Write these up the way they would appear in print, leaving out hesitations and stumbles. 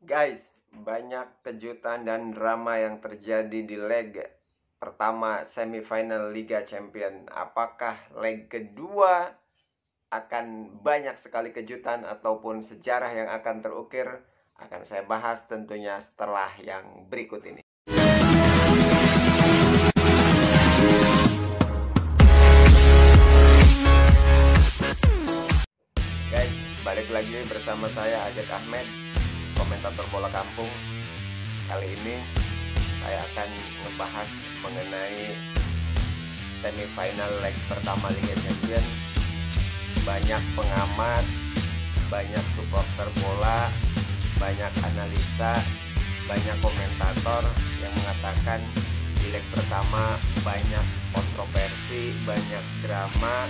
Guys, banyak kejutan dan drama yang terjadi di leg pertama semifinal Liga Champion. Apakah leg kedua akan banyak sekali kejutan ataupun sejarah yang akan terukir? Akan saya bahas tentunya setelah yang berikut ini. Guys, balik lagi bersama saya Ajak Ahmed, komentator bola kampung. Kali ini saya akan ngebahas mengenai semifinal leg pertama Liga Champions. Banyak pengamat, banyak supporter bola, banyak analisa, banyak komentator yang mengatakan di leg pertama banyak kontroversi, banyak drama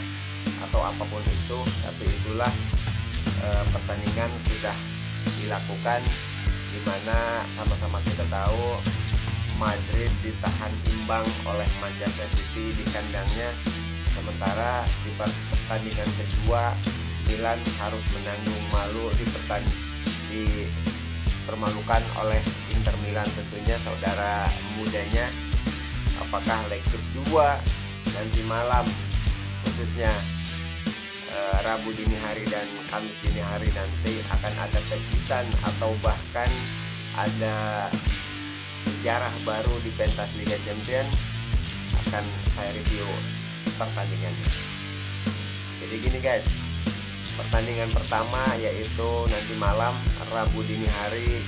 atau apapun itu. Tapi itulah pertandingan sudah dilakukan, di mana sama-sama kita tahu Madrid ditahan imbang oleh Manchester City di kandangnya. Sementara di pertandingan kedua Milan harus menanggung malu dipermalukan oleh Inter Milan, tentunya saudara mudanya. Apakah leg kedua nanti malam, khususnya Rabu dini hari dan Kamis dini hari nanti, akan ada kejutan atau bahkan ada sejarah baru di pentas Liga Champions? Akan saya review pertandingannya. Jadi gini guys, pertandingan pertama yaitu nanti malam Rabu dini hari,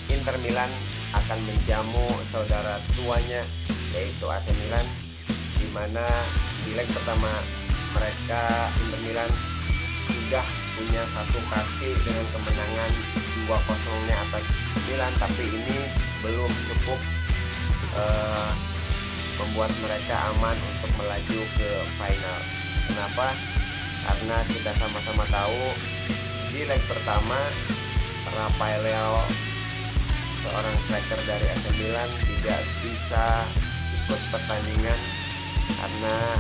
Inter Milan akan menjamu saudara tuanya yaitu AC Milan, di mana di leg pertama mereka Inter Milan sudah punya satu kaki dengan kemenangan 2-0 atas Milan, tapi ini belum cukup membuat mereka aman untuk melaju ke final. Kenapa? Karena kita sama-sama tahu di leg pertama Rafael Leao, seorang striker dari AC Milan, tidak bisa ikut pertandingan karena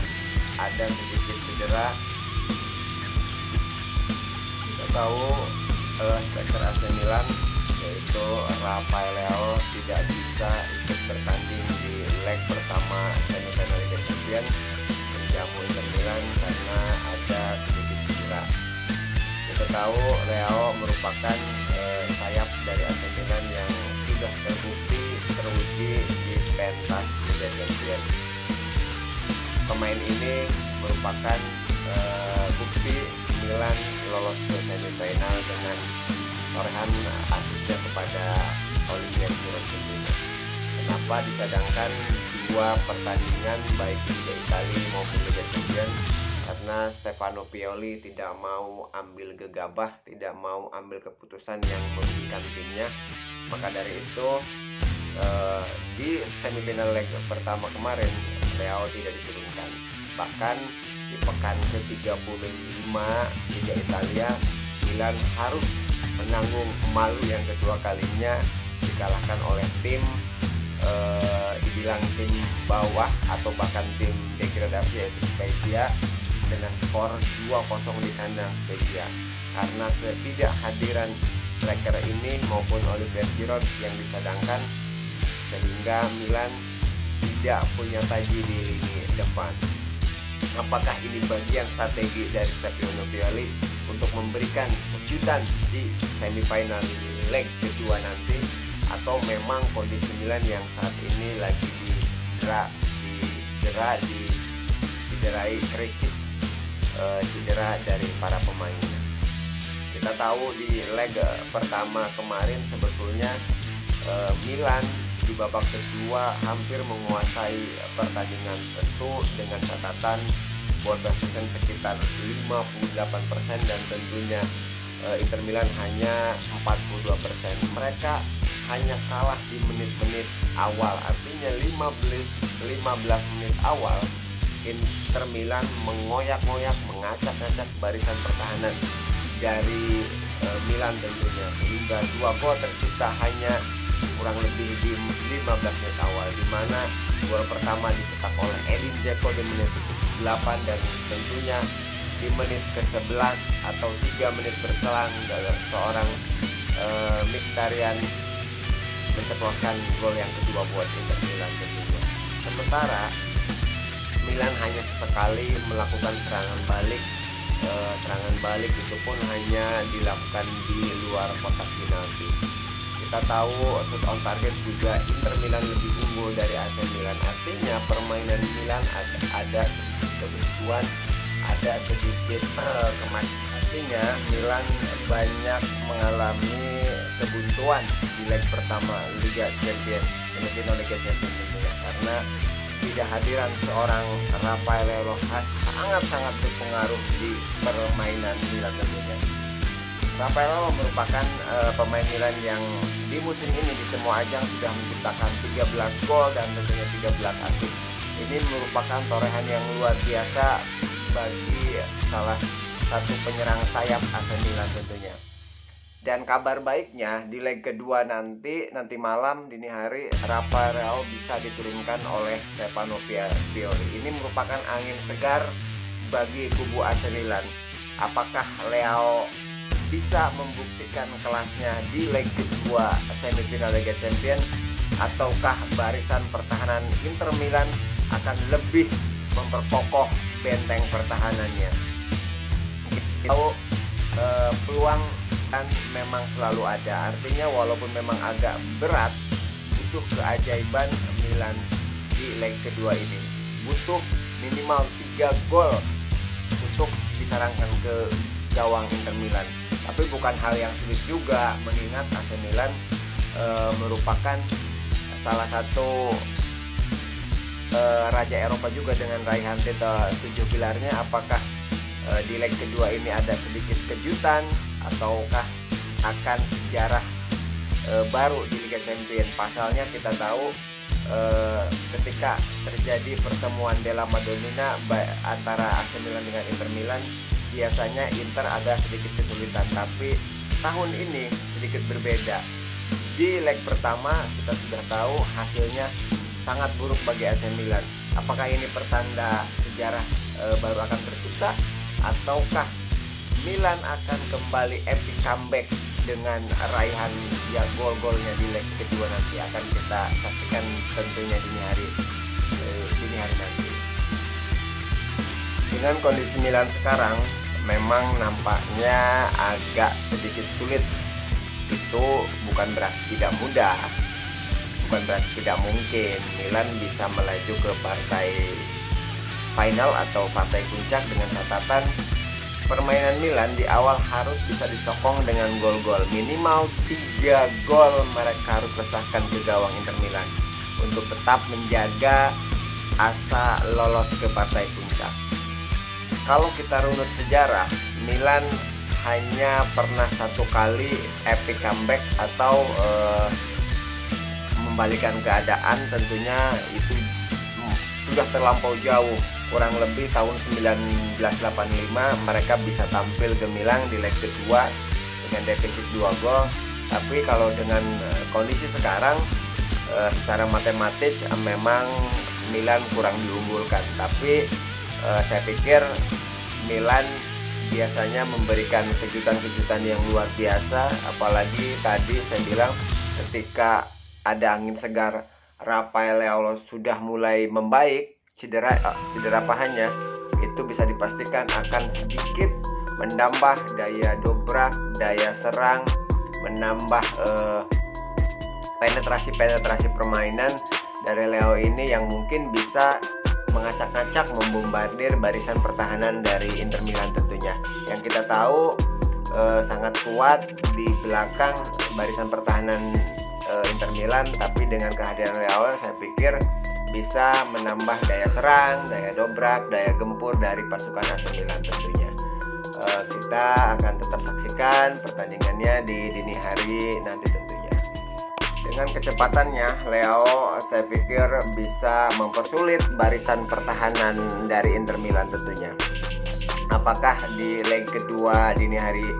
ada sedikit cedera. Kita tahu striker AC Milan yaitu Rafael Leao tidak bisa ikut bertanding di leg pertama semifinal Liga Champions menjamu Inter Milan karena ada sedikit cedera. Kita tahu Leao merupakan sayap dari AC Milan yang sudah teruji di pentas Liga Champions. Pemain ini merupakan bukti Milan lolos ke semifinal dengan torehan asisnya kepada Olivier Giroud tentunya. Kenapa dicadangkan dua pertandingan baik di Liga Italia maupun Liga Champions? Karena Stefano Pioli tidak mau ambil gegabah, tidak mau ambil keputusan yang merugikan timnya. Maka dari itu di semifinal leg pertama kemarin Leao tidak diturunkan. Bahkan di pekan ke-35 Liga Italia, Milan harus menanggung malu yang kedua kalinya, dikalahkan oleh tim dibilang tim bawah atau bahkan tim degradasi yaitu Spezia dengan skor 2-0 di kandang Spezia. Karena ketidakhadiran striker ini maupun Olivier Giroud yang disadangkan, sehingga Milan tidak punya taji di lini depan. Apakah ini bagian strategi dari Stefano Pioli untuk memberikan kejutan di semifinal leg kedua nanti, atau memang kondisi Milan yang saat ini lagi diderai krisis cedera dari para pemainnya? Kita tahu di leg pertama kemarin sebetulnya Milan di babak kedua hampir menguasai pertandingan, tentu dengan catatan ball possession sekitar 58% dan tentunya Inter Milan hanya 42%. Mereka hanya kalah di menit-menit awal, artinya 15 menit awal Inter Milan mengoyak-ngoyak, mengacak-acak barisan pertahanan dari Milan tentunya, sehingga 2 gol tercipta hanya kurang lebih di 15 menit awal, di mana gol pertama dicetak oleh Edin Dzeko di menit 8, dan tentunya di menit ke-11 atau 3 menit berselang seorang Mkhitaryan menceploskan gol yang kedua buat Inter Milan tentunya. Sementara Milan hanya sesekali melakukan serangan balik. Serangan balik itu pun hanya dilakukan di luar kotak penalti. Kita tahu shoot on target juga Inter Milan lebih unggul dari AC Milan. Artinya permainan Milan ada sedikit kebuntuan, ada sedikit artinya Milan banyak mengalami kebuntuan di leg pertama Liga Champions, Liga Champions tentunya, karena tidak hadiran seorang Rafael Leao sangat-sangat berpengaruh di permainan Milan tentunya. Rafael Leao merupakan pemain Milan yang di musim ini di semua ajang sudah menciptakan 13 gol dan tentunya 13 assist. Ini merupakan torehan yang luar biasa bagi salah satu penyerang sayap AC Milan tentunya. Dan kabar baiknya di leg kedua nanti malam dini hari Rafael Leao bisa diturunkan oleh Stefano Pioli. Ini merupakan angin segar bagi kubu AC Milan. Apakah Leao bisa membuktikan kelasnya di leg kedua semifinal Liga Champions, ataukah barisan pertahanan Inter Milan akan lebih memperkokoh benteng pertahanannya? Tahu peluang kan memang selalu ada. Artinya walaupun memang agak berat, butuh keajaiban Milan di leg kedua ini. Butuh minimal 3 gol untuk disarankan ke gawang Inter Milan. Tapi bukan hal yang sulit juga, mengingat AC Milan merupakan salah satu raja Eropa juga dengan raihan titel 7 pilarnya. Apakah di leg kedua ini ada sedikit kejutan ataukah akan sejarah baru di Liga Champions? Pasalnya kita tahu ketika terjadi pertemuan Della Madonnina antara AC Milan dengan Inter Milan, biasanya Inter ada sedikit kesulitan, tapi tahun ini sedikit berbeda. Di leg pertama kita sudah tahu hasilnya sangat buruk bagi AC Milan. Apakah ini pertanda sejarah baru akan tercipta, ataukah Milan akan kembali epic comeback dengan raihan ya gol-golnya di leg kedua? Nanti akan kita saksikan tentunya dini hari nanti. Dengan kondisi Milan sekarang memang nampaknya agak sedikit sulit. Itu bukan berarti tidak mudah, bukan berarti tidak mungkin Milan bisa melaju ke partai final atau partai puncak dengan catatan permainan Milan di awal harus bisa disokong dengan gol-gol. Minimal 3 gol mereka harus resahkan ke gawang Inter Milan untuk tetap menjaga asa lolos ke partai puncak. Kalau kita runut sejarah, Milan hanya pernah 1 kali epic comeback atau membalikan keadaan. Tentunya itu sudah terlampau jauh. Kurang lebih tahun 1985 mereka bisa tampil gemilang di leg kedua dengan defisit 2 gol. Tapi kalau dengan kondisi sekarang secara matematis memang Milan kurang diunggulkan. Tapi saya pikir Milan biasanya memberikan kejutan-kejutan yang luar biasa. Apalagi tadi saya bilang ketika ada angin segar, Rafael Leao sudah mulai membaik. Cedera pahannya itu bisa dipastikan akan sedikit menambah daya dobrak, daya serang, menambah penetrasi permainan dari Leao ini yang mungkin bisa mengacak-ngacak, membombardir barisan pertahanan dari Inter Milan tentunya. Yang kita tahu sangat kuat di belakang barisan pertahanan Inter Milan, tapi dengan kehadiran Leao saya pikir bisa menambah daya serang, daya dobrak, daya gempur dari pasukan AC Milan tentunya. Kita akan tetap saksikan pertandingannya di dini hari nanti tentunya. Dengan kecepatannya, Leao saya pikir bisa mempersulit barisan pertahanan dari Inter Milan tentunya. Apakah di leg kedua dini hari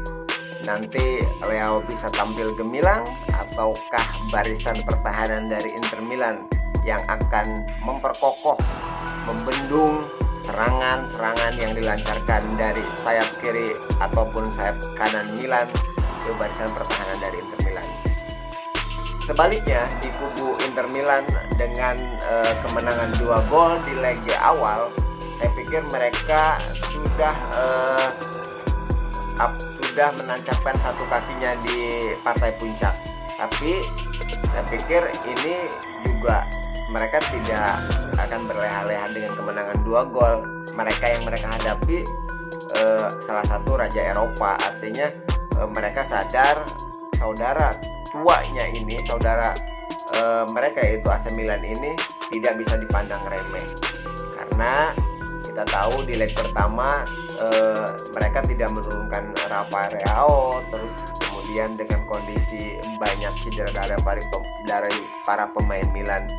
nanti Leao bisa tampil gemilang, ataukah barisan pertahanan dari Inter Milan yang akan memperkokoh, membendung serangan-serangan yang dilancarkan dari sayap kiri ataupun sayap kanan Milan ke barisan pertahanan dari Inter Milan. Sebaliknya di kubu Inter Milan dengan kemenangan 2 gol di leg awal, saya pikir mereka sudah menancapkan satu kakinya di partai puncak. Tapi saya pikir ini juga mereka tidak akan berleha-leha dengan kemenangan 2 gol. Yang mereka hadapi salah satu raja Eropa, artinya mereka sadar saudara tuanya ini, mereka yaitu AC Milan ini tidak bisa dipandang remeh, karena kita tahu di leg pertama mereka tidak menurunkan Rafael Leao, terus kemudian dengan kondisi banyak cedera dari para pemain Milan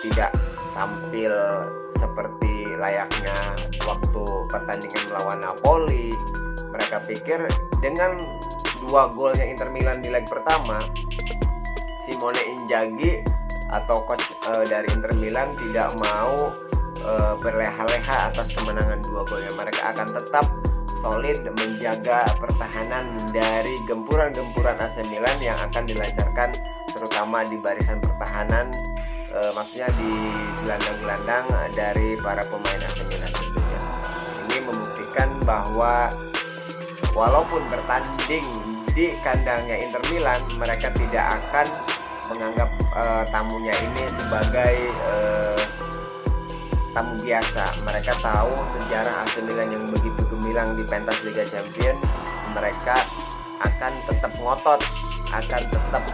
tidak tampil seperti layaknya waktu pertandingan melawan Napoli. Mereka pikir dengan 2 golnya Inter Milan di leg pertama, Simone Inzaghi atau coach dari Inter Milan tidak mau berleha-leha atas kemenangan 2 golnya. Mereka akan tetap solid menjaga pertahanan dari gempuran-gempuran AC Milan yang akan dilancarkan terutama di barisan pertahanan, maksudnya di gelandang-gelandang dari para pemain AC Milan tentunya. Ini membuktikan bahwa walaupun bertanding di kandangnya Inter Milan, mereka tidak akan menganggap tamunya ini sebagai tamu biasa. Mereka tahu sejarah AC Milan yang begitu gemilang di pentas Liga Champions. Mereka akan tetap ngotot, akan tetap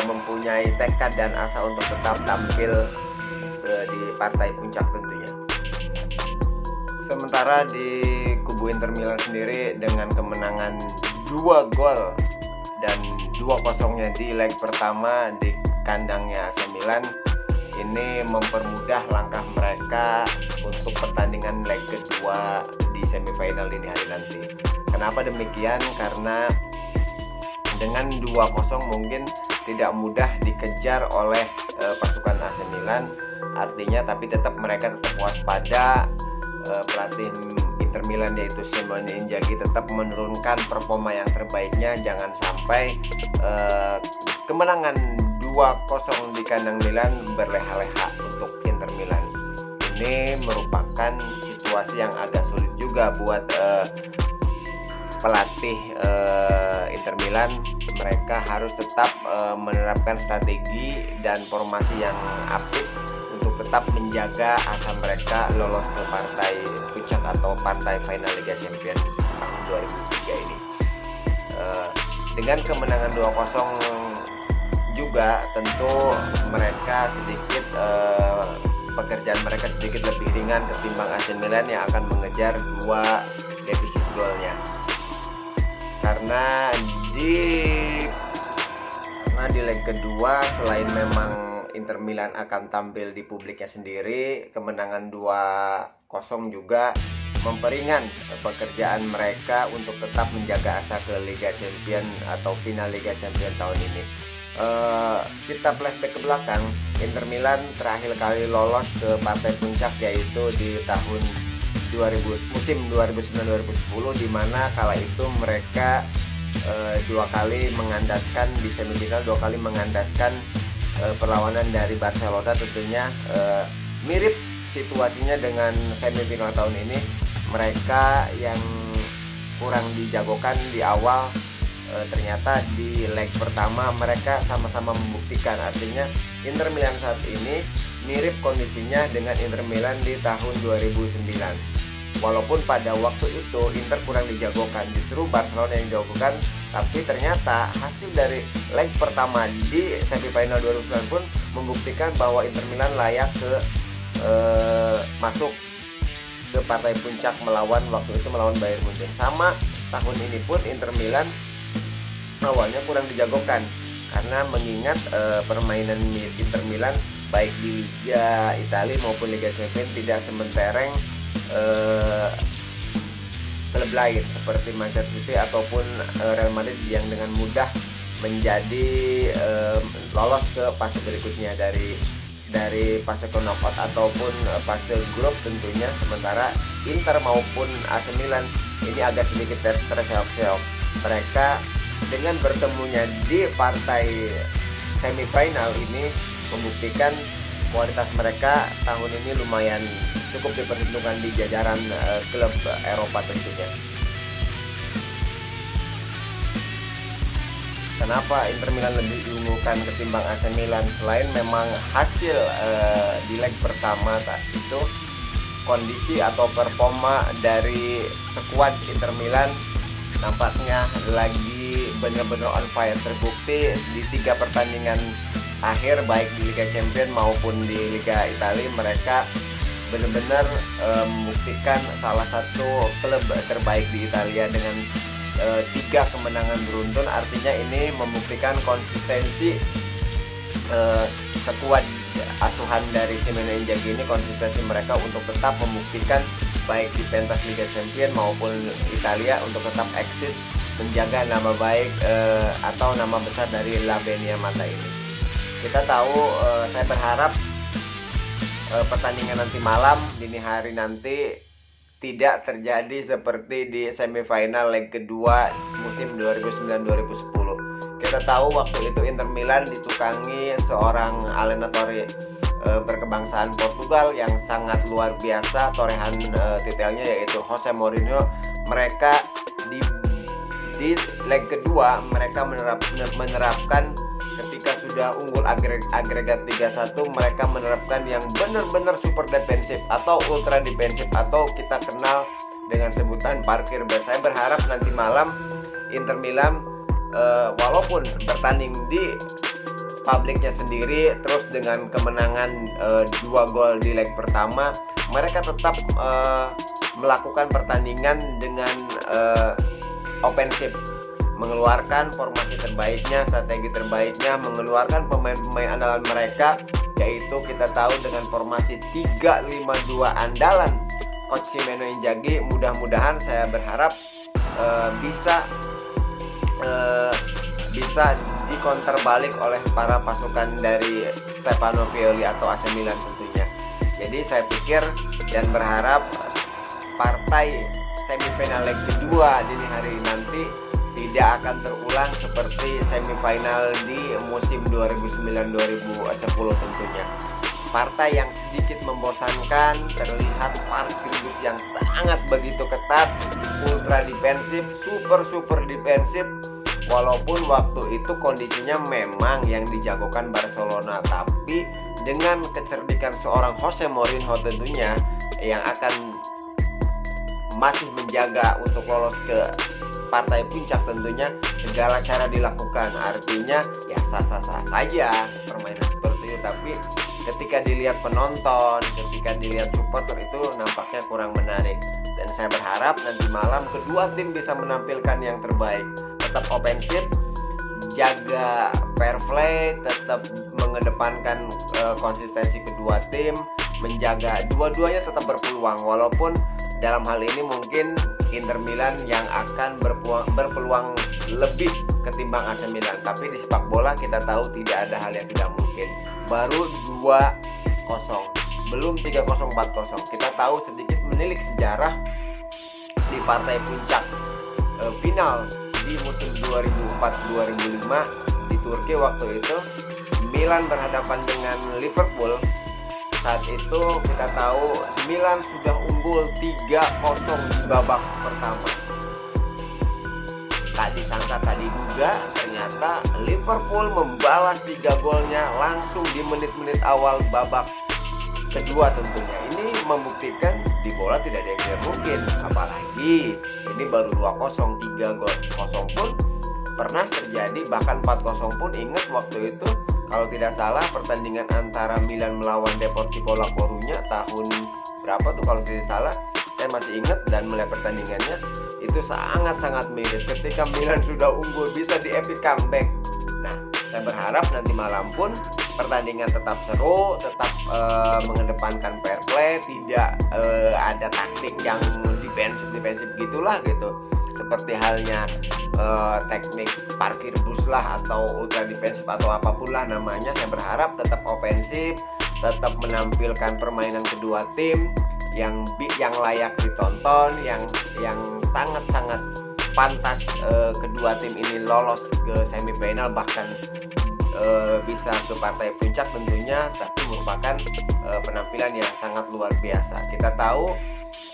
mempunyai tekad dan asa untuk tetap tampil di partai puncak tentunya. Sementara di kubu Inter Milan sendiri dengan kemenangan 2 gol dan 2-0-nya di leg pertama di kandangnya AC Milan, ini mempermudah langkah mereka untuk pertandingan leg kedua di semifinal dini hari nanti. Kenapa demikian? Karena dengan 2-0 mungkin tidak mudah dikejar oleh pasukan AC Milan. Artinya tapi mereka tetap waspada. Pelatih Inter Milan yaitu Simone Inzaghi tetap menurunkan performa yang terbaiknya. Jangan sampai kemenangan 2-0 di kandang Milan berleha-leha untuk Inter Milan. Ini merupakan situasi yang agak sulit juga buat pelatih Inter Milan. Mereka harus tetap menerapkan strategi dan formasi yang apik untuk tetap menjaga asa mereka lolos ke partai puncak atau partai final Liga Champions tahun 2003 ini. Dengan kemenangan 2-0 juga tentu mereka sedikit pekerjaan mereka sedikit lebih ringan ketimbang AC Milan yang akan mengejar 2 defisit golnya. Karena di leg kedua, selain memang Inter Milan akan tampil di publiknya sendiri, kemenangan 2-0 juga memperingan pekerjaan mereka untuk tetap menjaga asa ke Liga Champions atau final Liga Champions tahun ini. Kita flashback ke belakang, Inter Milan terakhir kali lolos ke partai puncak yaitu di tahun musim 2009-2010, di mana kala itu mereka 2 kali mengandaskan di semifinal, 2 kali mengandaskan perlawanan dari Barcelona. Tentunya mirip situasinya dengan semifinal tahun ini. Mereka yang kurang dijagokan di awal, ternyata di leg pertama mereka sama-sama membuktikan. Artinya Inter Milan saat ini mirip kondisinya dengan Inter Milan di tahun 2009. Walaupun pada waktu itu Inter kurang dijagokan, justru Barcelona yang dijagokan. Tapi ternyata hasil dari leg pertama di semifinal 2009 pun membuktikan bahwa Inter Milan layak masuk ke partai puncak melawan Bayern Munchen. Sama tahun ini pun Inter Milan awalnya kurang dijagokan, karena mengingat permainan Inter Milan baik di Liga Italia maupun Liga Champions tidak sementereng klub lain seperti Manchester City ataupun Real Madrid yang dengan mudah menjadi lolos ke fase berikutnya dari fase knockout ataupun fase grup tentunya. Sementara Inter maupun AC Milan ini agak sedikit terseok-seok. Mereka dengan bertemunya di partai semifinal ini membuktikan kualitas mereka tahun ini lumayan cukup diperhitungkan di jajaran klub Eropa tentunya. Kenapa Inter Milan lebih diunggulkan ketimbang AC Milan? Selain memang hasil di leg pertama itu, kondisi atau performa dari skuad Inter Milan nampaknya lagi benar-benar on fire. Terbukti di 3 pertandingan akhir baik di Liga Champions maupun di Liga Italia, mereka benar-benar membuktikan salah satu klub terbaik di Italia dengan 3 kemenangan beruntun. Artinya ini membuktikan konsistensi skuad asuhan dari Simone Inzaghi ini, konsistensi mereka untuk tetap membuktikan baik di pentas Liga Champions maupun Italia untuk tetap eksis menjaga nama baik atau nama besar dari La Beniamata ini. Kita tahu, saya berharap pertandingan nanti malam dini hari nanti tidak terjadi seperti di semifinal leg kedua musim 2009-2010. Kita tahu waktu itu Inter Milan ditukangi seorang Allenatore berkebangsaan Portugal yang sangat luar biasa torehan titelnya, yaitu Jose Mourinho. Mereka di leg kedua mereka menerapkan ketika sudah unggul agregat 3-1, mereka menerapkan yang benar-benar super defensif atau ultra defensif atau kita kenal dengan sebutan parkir bus. Saya berharap nanti malam Inter Milan walaupun bertanding di publiknya sendiri, terus dengan kemenangan 2 gol di leg pertama, mereka tetap melakukan pertandingan dengan ofensif, mengeluarkan formasi terbaiknya, strategi terbaiknya, mengeluarkan pemain-pemain andalan mereka, yaitu kita tahu dengan formasi 3-5-2 andalan Coach Simone Inzaghi. Mudah-mudahan saya berharap bisa dikonter balik oleh para pasukan dari Stefano Pioli atau AC Milan tentunya. Jadi saya pikir dan berharap partai semifinal leg kedua dini hari nanti tidak akan terulang seperti semifinal di musim 2009-2010 tentunya. Partai yang sedikit membosankan, terlihat parkir bus yang sangat begitu ketat, ultra defensif, super defensif. Walaupun waktu itu kondisinya memang yang dijagokan Barcelona, tapi dengan kecerdikan seorang Jose Mourinho tentunya yang akan masih menjaga untuk lolos ke partai puncak, tentunya segala cara dilakukan. Artinya ya sah-sah saja permainan seperti itu, tapi ketika dilihat penonton, ketika dilihat supporter itu nampaknya kurang menarik. Dan saya berharap nanti malam kedua tim bisa menampilkan yang terbaik, tetap ofensif, jaga fair play, tetap mengedepankan konsistensi kedua tim, menjaga dua-duanya tetap berpeluang. Walaupun dalam hal ini mungkin Inter Milan yang akan berpeluang lebih ketimbang AC Milan, tapi di sepak bola kita tahu tidak ada hal yang tidak mungkin. Baru 2-0, belum 3-0, 4-0. Kita tahu sedikit menilik sejarah di partai puncak final di musim 2004-2005 di Turki. Waktu itu Milan berhadapan dengan Liverpool. Saat itu kita tahu Milan sudah unggul 3-0 di babak pertama. Tak disangka, tak diduga, ternyata Liverpool membalas 3 golnya langsung di menit-menit awal babak kedua tentunya. Ini membuktikan di bola tidak ada yang tidak mungkin. Apalagi ini baru 2-0, 3 gol kosong pun pernah terjadi, bahkan 4-0 pun. Ingat waktu itu kalau tidak salah pertandingan antara Milan melawan Deportivo La Coruña tahun berapa tuh kalau tidak salah, saya masih ingat dan melihat pertandingannya itu sangat-sangat miris. Ketika Milan sudah unggul bisa di epic comeback. Nah, saya berharap nanti malam pun pertandingan tetap seru, tetap mengedepankan fair play, tidak ada taktik yang defensif gitulah gitu. Seperti halnya teknik parkir bus lah atau ultra defensif atau apapun lah namanya. Saya berharap tetap ofensif, tetap menampilkan permainan kedua tim yang layak ditonton, yang sangat-sangat pantas kedua tim ini lolos ke semifinal, bahkan bisa ke partai puncak tentunya, tapi merupakan penampilan yang sangat luar biasa. Kita tahu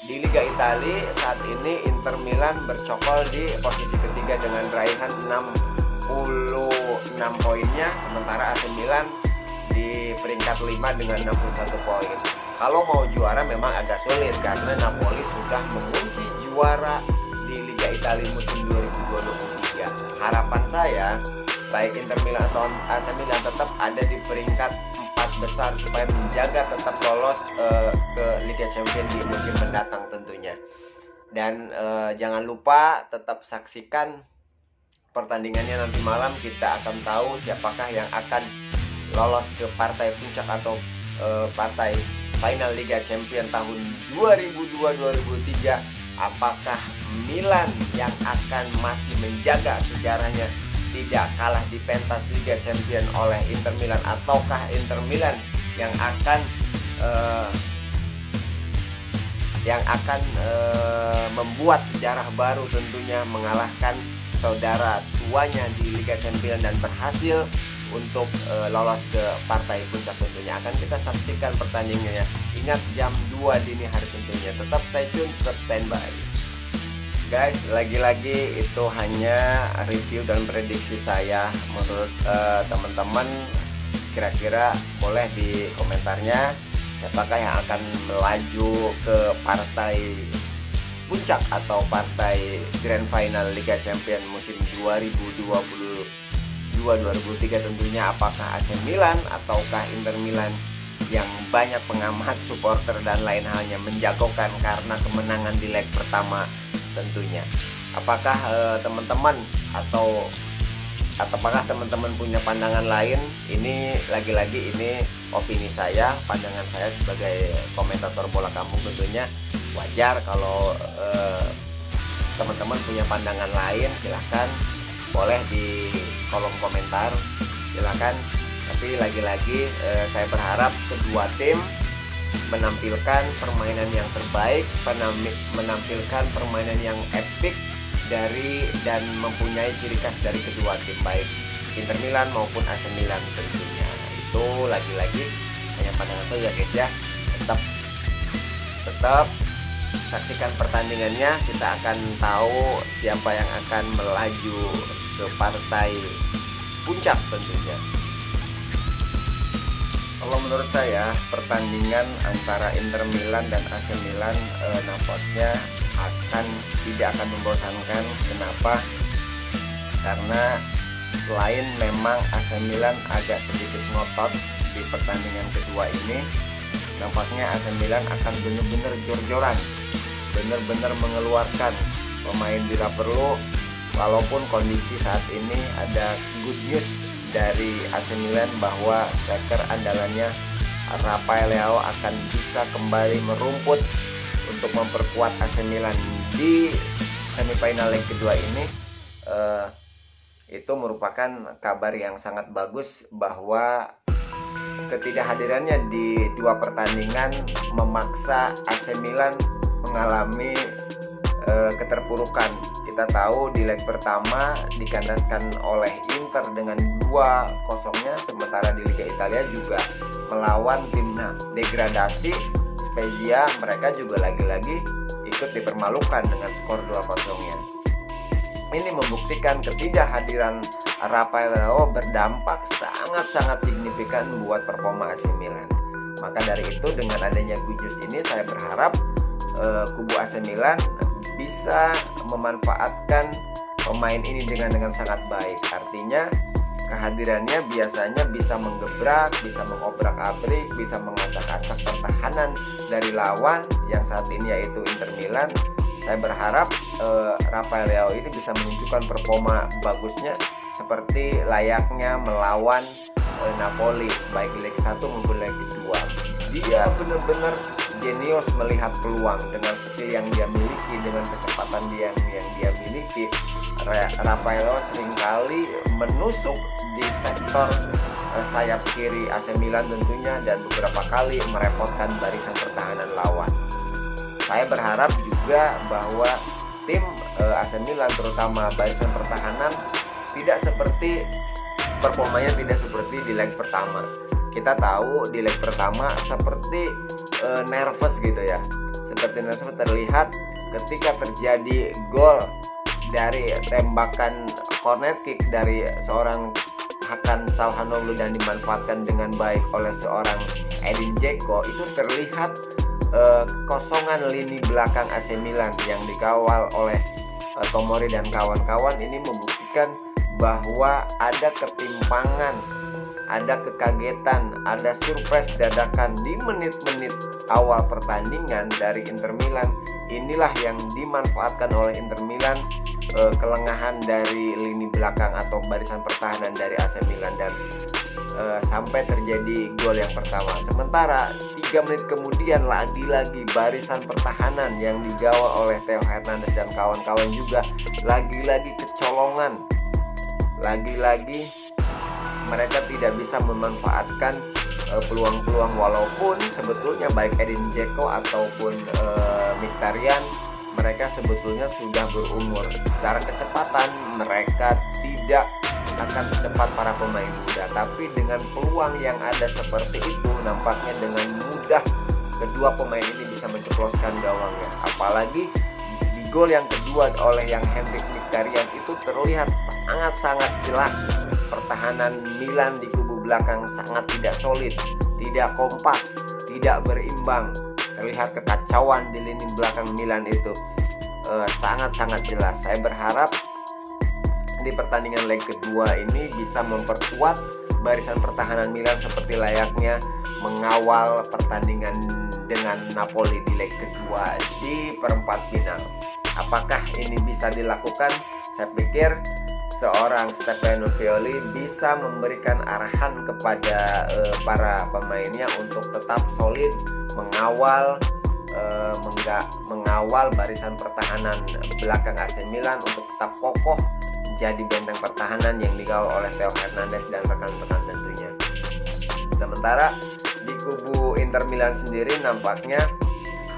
di Liga Italia saat ini Inter Milan bercokol di posisi ketiga dengan raihan 66 poinnya, sementara AC Milan di peringkat 5 dengan 61 poin. Kalau mau juara memang agak sulit karena Napoli sudah mengunci juara di Liga Italia musim 2022-2023. Harapan saya baik Inter Milan atau AC Milan tetap ada di peringkat 4 besar supaya menjaga tetap lolos ke Liga Champions di musim mendatang tentunya. Dan jangan lupa tetap saksikan pertandingannya nanti malam. Kita akan tahu siapakah yang akan lolos ke partai puncak atau partai final Liga Champions tahun 2002-2003. Apakah Milan yang akan masih menjaga sejarahnya tidak kalah di pentas Liga Champions oleh Inter Milan, ataukah Inter Milan yang akan membuat sejarah baru, tentunya mengalahkan saudara tuanya di Liga Champions dan berhasil untuk lolos ke partai puncak tentunya. Akan kita saksikan pertandingannya. Ingat jam 2 dini hari tentunya. Tetap stay tune, tetap standby. Guys, lagi-lagi itu hanya review dan prediksi saya. Menurut teman-teman, kira-kira boleh di komentarnya siapakah yang akan melaju ke partai puncak atau partai Grand Final Liga Champions musim 2022-2023 tentunya. Apakah AC Milan ataukah Inter Milan yang banyak pengamat, supporter dan lain halnya menjagokan karena kemenangan di leg pertama tentunya. Apakah teman-teman atau apakah teman-teman punya pandangan lain? Ini lagi-lagi ini opini saya, pandangan saya sebagai komentator bola kampung tentunya. Wajar kalau teman-teman punya pandangan lain, silahkan boleh di kolom komentar, silahkan. Tapi lagi-lagi saya berharap kedua tim menampilkan permainan yang terbaik, menampilkan permainan yang epik dan mempunyai ciri khas dari kedua tim, baik Inter Milan maupun AC Milan tentunya. Itu lagi-lagi hanya pandangan saya guys ya. Tetap saksikan pertandingannya, kita akan tahu siapa yang akan melaju ke partai puncak tentunya. Kalau menurut saya pertandingan antara Inter Milan dan AC Milan nampaknya tidak akan membosankan. Kenapa? Karena selain memang AC Milan agak sedikit ngotot di pertandingan kedua ini, nampaknya AC Milan akan benar-benar jor-joran, benar-benar mengeluarkan pemain bila perlu. Walaupun kondisi saat ini ada good news dari AC Milan bahwa striker andalannya Rafael Leao akan bisa kembali merumput untuk memperkuat AC Milan di semifinal leg kedua ini. Itu merupakan kabar yang sangat bagus bahwa ketidakhadirannya di dua pertandingan memaksa AC Milan mengalami keterpurukan. Kita tahu di leg pertama dikandaskan oleh Inter dengan 2-0-nya, sementara di Liga Italia juga melawan tim degradasi Spezia, mereka juga lagi-lagi ikut dipermalukan dengan skor 2-0-nya. Ini membuktikan ketidakhadiran Rafael Leao berdampak sangat-sangat signifikan buat performa AC Milan. Maka dari itu dengan adanya good news ini saya berharap kubu AC Milan bisa memanfaatkan pemain ini dengan sangat baik. Artinya kehadirannya biasanya bisa menggebrak, bisa mengobrak-abrik, bisa mengacak-acak pertahanan dari lawan yang saat ini yaitu Inter Milan. Saya berharap Rafael Leao ini bisa menunjukkan performa bagusnya seperti layaknya melawan Napoli baik leg 1 maupun leg 2. Dia benar-benar jenius melihat peluang dengan skill yang dia miliki, dengan kecepatan yang dia miliki. Rafael Leao seringkali menusuk di sektor sayap kiri AC Milan tentunya, dan beberapa kali merepotkan barisan pertahanan lawan. Saya berharap juga bahwa tim AC Milan terutama barisan pertahanan performanya tidak seperti di leg pertama. Kita tahu di leg pertama seperti nervous gitu ya. Seperti nervous terlihat ketika terjadi gol dari tembakan corner kick dari seorang Hakan Çalhanoğlu dan dimanfaatkan dengan baik oleh seorang Edin Dzeko. Itu terlihat kosongan lini belakang AC Milan yang dikawal oleh Tomori dan kawan-kawan ini membuktikan bahwa ada ketimpangan, ada kekagetan, ada surprise dadakan di menit-menit awal pertandingan dari Inter Milan. Inilah yang dimanfaatkan oleh Inter Milan, kelengahan dari lini belakang atau barisan pertahanan dari AC Milan, dan sampai terjadi gol yang pertama. Sementara 3 menit kemudian lagi-lagi barisan pertahanan yang digawal oleh Theo Hernandez dan kawan-kawan juga lagi-lagi kecolongan. Lagi-lagi mereka tidak bisa memanfaatkan peluang-peluang, walaupun sebetulnya baik Edin Dzeko ataupun Mkhitaryan mereka sebetulnya sudah berumur. Secara kecepatan mereka tidak akan secepat para pemain muda, tapi dengan peluang yang ada seperti itu nampaknya dengan mudah kedua pemain ini bisa menceploskan gawangnya. Apalagi di gol yang kedua oleh yang Henrikh Mkhitaryan itu terlihat sangat-sangat jelas pertahanan Milan di kubu belakang sangat tidak solid, tidak kompak, tidak berimbang. Terlihat kekacauan di lini belakang Milan itu sangat-sangat jelas. Saya berharap di pertandingan leg kedua ini bisa memperkuat barisan pertahanan Milan seperti layaknya mengawal pertandingan dengan Napoli di leg kedua di perempat final. Apakah ini bisa dilakukan? Saya pikir seorang Stefano Pioli bisa memberikan arahan kepada para pemainnya untuk tetap solid mengawal barisan pertahanan belakang AC Milan untuk tetap kokoh jadi benteng pertahanan yang dikawal oleh Theo Hernandez dan rekan-rekan tentunya. Sementara di kubu Inter Milan sendiri nampaknya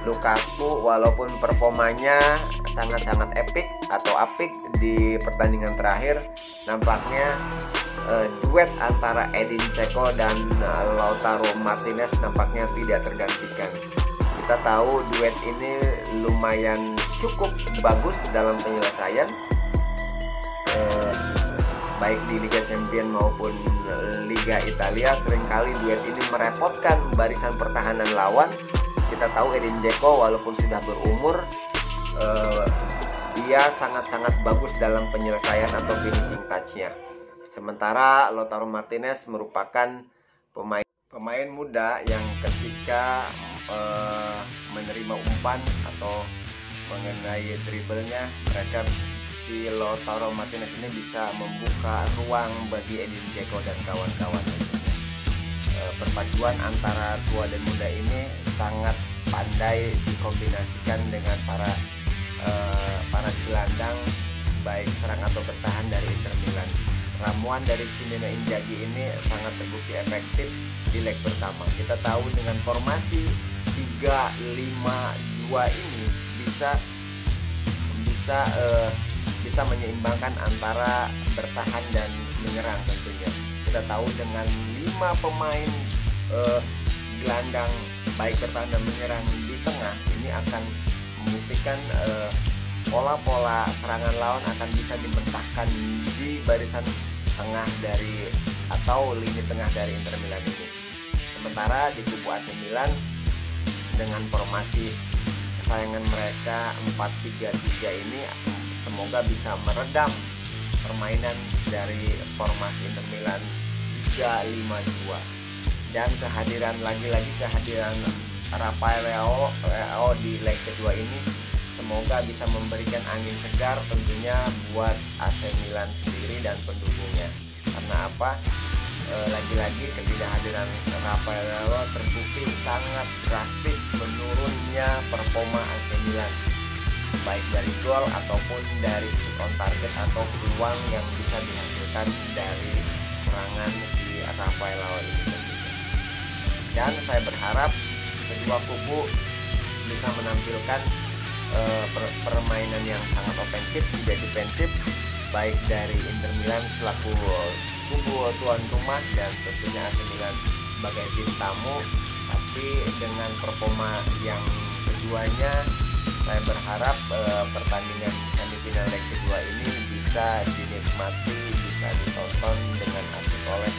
Lukaku walaupun performanya sangat-sangat apik di pertandingan terakhir, nampaknya duet antara Edin Dzeko dan Lautaro Martinez nampaknya tidak tergantikan. Kita tahu duet ini lumayan cukup bagus dalam penyelesaian baik di Liga Champions maupun Liga Italia. Seringkali duet ini merepotkan barisan pertahanan lawan. Kita tahu Edin Dzeko walaupun sudah berumur, dia sangat-sangat bagus dalam penyelesaian atau finishing touch-nya. Sementara Lautaro Martinez merupakan pemain muda yang ketika menerima umpan atau mengenai dribblenya, si Lautaro Martinez ini bisa membuka ruang bagi Edin Dzeko dan kawan-kawan. Perpaduan antara tua dan muda ini sangat pandai dikombinasikan dengan para gelandang baik serang atau bertahan dari Inter Milan. Ramuan dari Simone Inzaghi ini sangat terbukti efektif di leg pertama. Kita tahu dengan formasi 3-5-2 ini bisa menyeimbangkan antara bertahan dan menyerang tentunya. Kita tahu dengan 5 pemain gelandang baik bertahan dan menyerang di tengah ini akan membuktikan pola-pola serangan lawan akan bisa dimentahkan di barisan tengah dari atau lini tengah dari Inter Milan ini. Sementara di kubu AC Milan dengan formasi kesayangan mereka 4-3-3 ini semoga bisa meredam permainan dari formasi Inter Milan 3-5-2, dan kehadiran Rafael Leao di leg kedua ini semoga bisa memberikan angin segar tentunya buat AC Milan sendiri dan pendukungnya. Karena apa? Lagi-lagi ketidakhadiran Rafael Leao terbukti sangat drastis menurunnya performa AC Milan, baik dari gol ataupun dari shoot on target atau peluang yang bisa dihasilkan dari serangan si Rafael Leao ini. Dan saya berharap kedua kubu bisa menampilkan permainan yang sangat ofensif tidak defensif, baik dari Inter Milan selaku kubu tuan rumah dan tentunya AC Milan sebagai tim tamu. Tapi dengan performa yang keduanya, saya berharap pertandingan semifinal leg kedua ini bisa dinikmati, bisa ditonton dengan asik oleh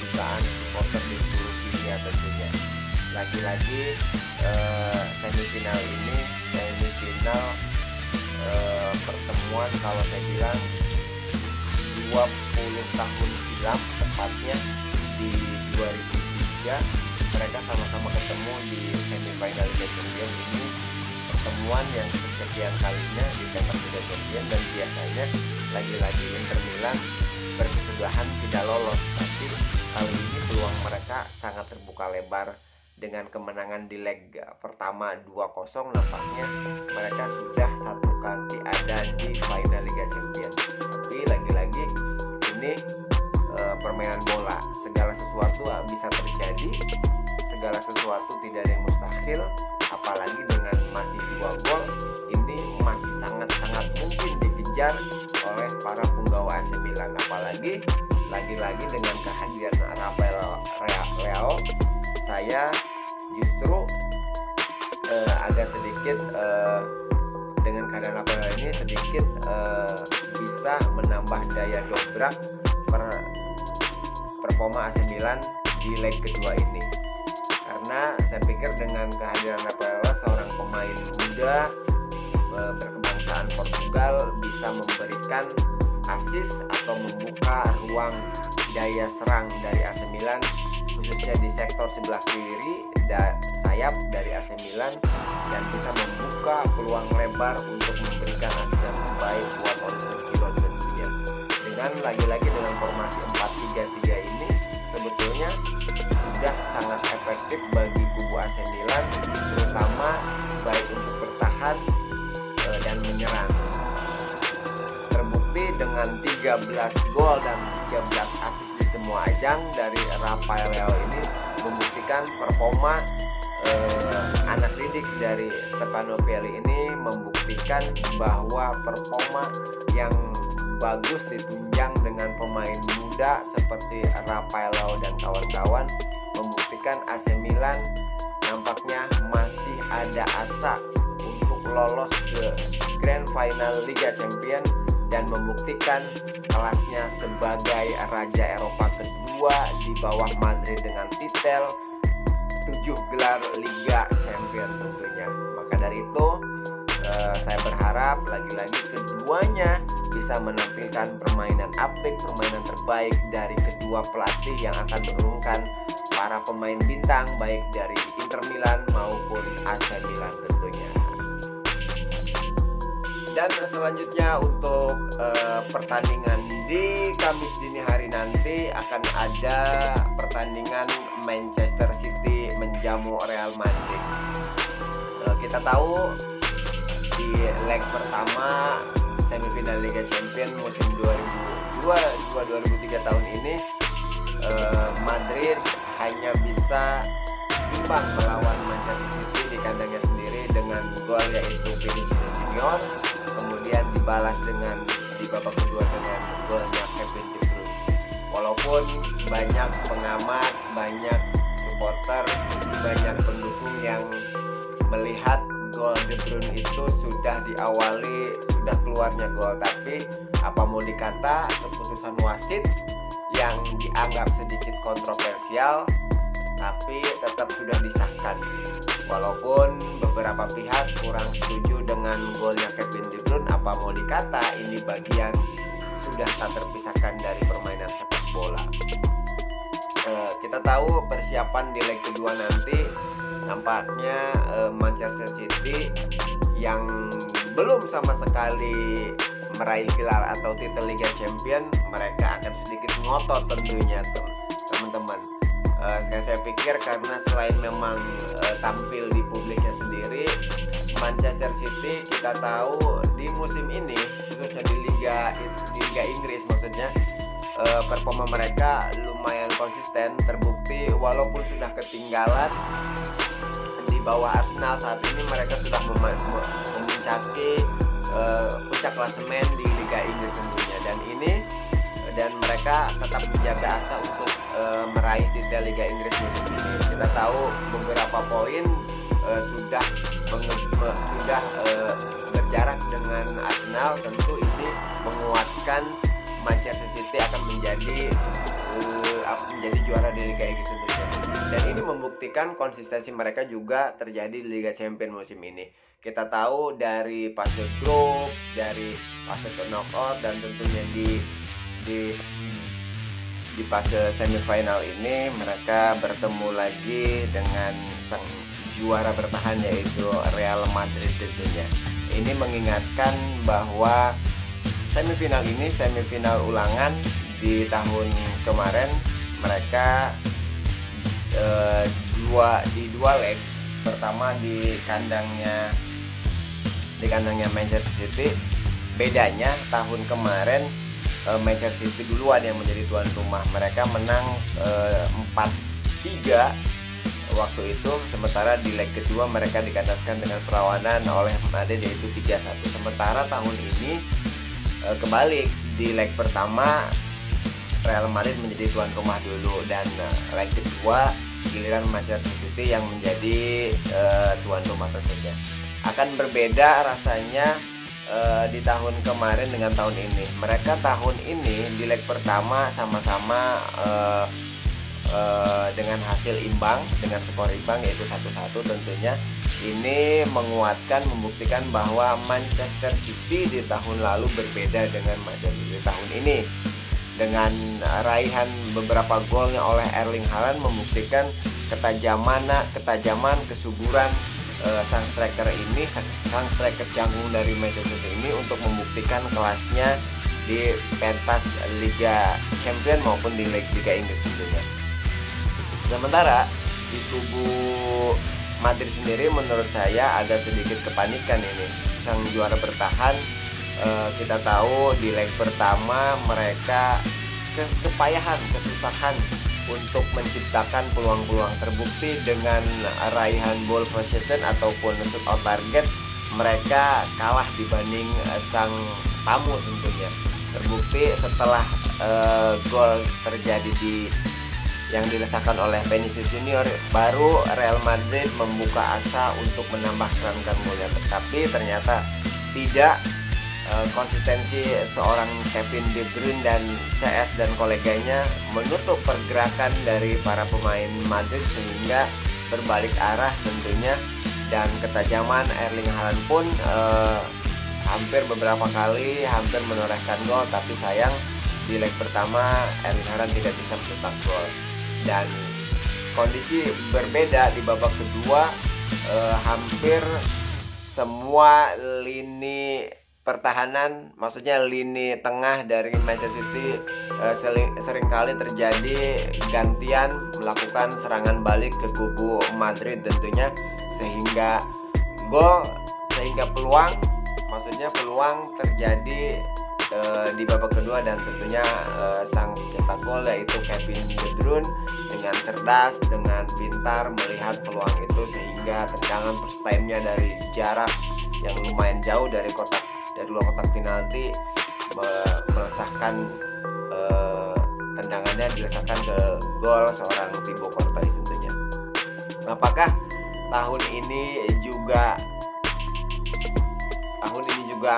jutaan supporter di seluruh dunia tentunya. Lagi-lagi semifinal ini semifinal pertemuan, kalau saya bilang 20 tahun silam, tepatnya di 2003 mereka sama-sama ketemu di semifinal Liga Champions. Ini pertemuan yang kesekian kalinya di tempat Liga Champions, dan biasanya lagi-lagi Inter Milan bersebelahan tidak lolos, tapi kali ini peluang mereka sangat terbuka lebar. Dengan kemenangan di leg pertama 2-0, nampaknya mereka sudah satu kaki ada di final Liga Champions. Tapi lagi-lagi ini permainan bola, segala sesuatu bisa terjadi, segala sesuatu tidak ada yang mustahil. Apalagi dengan masih 2 gol, ini masih sangat-sangat mungkin dikejar oleh para punggawa AC Milan. Apalagi lagi-lagi dengan kehadiran Rafael Leao, saya justru agak sedikit dengan kehadiran Rafael ini sedikit bisa menambah daya dobrak performa AC Milan di leg kedua ini. Karena saya pikir dengan kehadiran Rafael, seorang pemain muda berkebangsaan Portugal, bisa memberikan assist atau membuka ruang daya serang dari AC Milan, khususnya di sektor sebelah kiri dan sayap dari AC Milan, dan bisa membuka peluang lebar untuk memberikan assist yang terbaik buat Oliver Giroud tentunya. Dengan lagi-lagi dengan formasi 4-3-3 ini sebetulnya sudah sangat efektif bagi kubu AC Milan, terutama baik untuk bertahan dan menyerang. Terbukti dengan 13 gol dan 13 assist di semua ajang dari Rafael Leao ini membuktikan performa anak didik dari Stefano Pioli ini, membuktikan bahwa performa yang bagus ditunjang dengan pemain muda seperti Rafael Leao dan kawan-kawan, membuktikan AC Milan nampaknya masih ada asa untuk lolos ke Grand Final Liga Champions dan membuktikan kelasnya sebagai Raja Eropa kedua di bawah Madrid dengan titel 7 gelar Liga Champions tentunya. Maka dari itu saya berharap lagi-lagi keduanya bisa menampilkan permainan apik, permainan terbaik dari kedua pelatih yang akan menurunkan para pemain bintang baik dari Inter Milan maupun AC Milan tentunya. Dan selanjutnya untuk pertandingan di Kamis dini hari nanti akan ada pertandingan Manchester City menjamu Real Madrid. Kita tahu di leg pertama semifinal Liga Champions musim 2002-2003 tahun ini, Madrid hanya bisa imbang melawan Manchester City di kandangnya sendiri dengan gol yaitu Vinicius Junior, kemudian dibalas dengan di babak kedua dengan golnya Kevin De Bruyne. Walaupun banyak pengamat, banyak supporter, banyak pendukung yang melihat gol De Bruyne itu sudah diawali, sudah keluarnya gol, tapi apa mau dikata, keputusan wasit yang dianggap sedikit kontroversial tapi tetap sudah disahkan. Walaupun beberapa pihak kurang setuju dengan golnya Kevin De Bruyne, apa mau dikata, ini bagian sudah tak terpisahkan dari permainan sepak bola. Kita tahu persiapan di leg kedua nanti nampaknya Manchester City yang belum sama sekali meraih gelar atau titel Liga Champions, mereka akan sedikit ngotot tentunya teman-teman. Saya pikir karena selain memang tampil di publiknya sendiri, Manchester City kita tahu di musim ini khususnya di Liga Inggris maksudnya, performa mereka lumayan konsisten, terbukti walaupun sudah ketinggalan di bawah Arsenal saat ini mereka sudah memiliki memuncaki puncak klasemen di Liga Inggris tentunya, dan mereka tetap menjaga asa untuk meraih titel Liga Inggris musim ini. Kita tahu beberapa poin sudah berjarak dengan Arsenal. Tentu ini menguatkan Manchester City akan menjadi juara di Liga Inggris tentunya. Dan ini membuktikan konsistensi mereka juga terjadi di Liga Champions musim ini. Kita tahu dari fase grup, dari fase ke knockout, dan tentunya di fase semifinal ini mereka bertemu lagi dengan sang juara bertahan, yaitu Real Madrid tentunya. Ini mengingatkan bahwa semifinal ini semifinal ulangan. Di tahun kemarin mereka dua leg. Pertama di kandangnya Manchester City. Bedanya tahun kemarin Manchester City duluan yang menjadi tuan rumah. Mereka menang 4-3 waktu itu, sementara di leg kedua mereka dikandaskan dengan perlawanan oleh Madrid, yaitu 3-1. Sementara tahun ini kebalik, di leg pertama Real Madrid menjadi tuan rumah dulu, dan leg kedua giliran Manchester City yang menjadi tuan rumah tentunya. Akan berbeda rasanya di tahun kemarin dengan tahun ini. Mereka tahun ini di leg pertama sama-sama dengan hasil imbang, dengan skor imbang yaitu 1-1 tentunya. Ini menguatkan, membuktikan bahwa Manchester City di tahun lalu berbeda dengan Manchester City tahun ini. Dengan raihan beberapa golnya oleh Erling Haaland membuktikan ketajaman, kesuburan sang striker jangkung dari Manchester City ini untuk membuktikan kelasnya di pentas Liga Champions maupun di Liga Inggris tentunya. Sementara di tubuh Madrid sendiri menurut saya ada sedikit kepanikan ini. Sang juara bertahan, kita tahu di leg pertama mereka kesusahan untuk menciptakan peluang-peluang. Terbukti dengan raihan ball possession ataupun shoot on target, mereka kalah dibanding sang tamu tentunya. Terbukti setelah gol terjadi yang dirasakan oleh Vinicius Junior, baru Real Madrid membuka asa untuk menambah kerankan golnya. Tetapi ternyata tidak. Konsistensi seorang Kevin De Bruyne dan CS dan koleganya menutup pergerakan dari para pemain Madrid sehingga berbalik arah tentunya, dan ketajaman Erling Haaland pun beberapa kali hampir menorehkan gol, tapi sayang di leg pertama Erling Haaland tidak bisa mencetak gol. Dan kondisi berbeda di babak kedua, hampir semua lini pertahanan, maksudnya lini tengah dari Manchester City seringkali terjadi gantian melakukan serangan balik ke kubu Madrid tentunya, sehingga peluang terjadi di babak kedua, dan tentunya sang cetak gol yaitu Kevin De Bruyne dengan cerdas, dengan pintar melihat peluang itu, sehingga tendangan first time-nya dari jarak yang lumayan jauh dari luar kotak penalti melesahkan tendangannya dilesahkan ke gol seorang Thibaut Courtois tentunya. Apakah tahun ini juga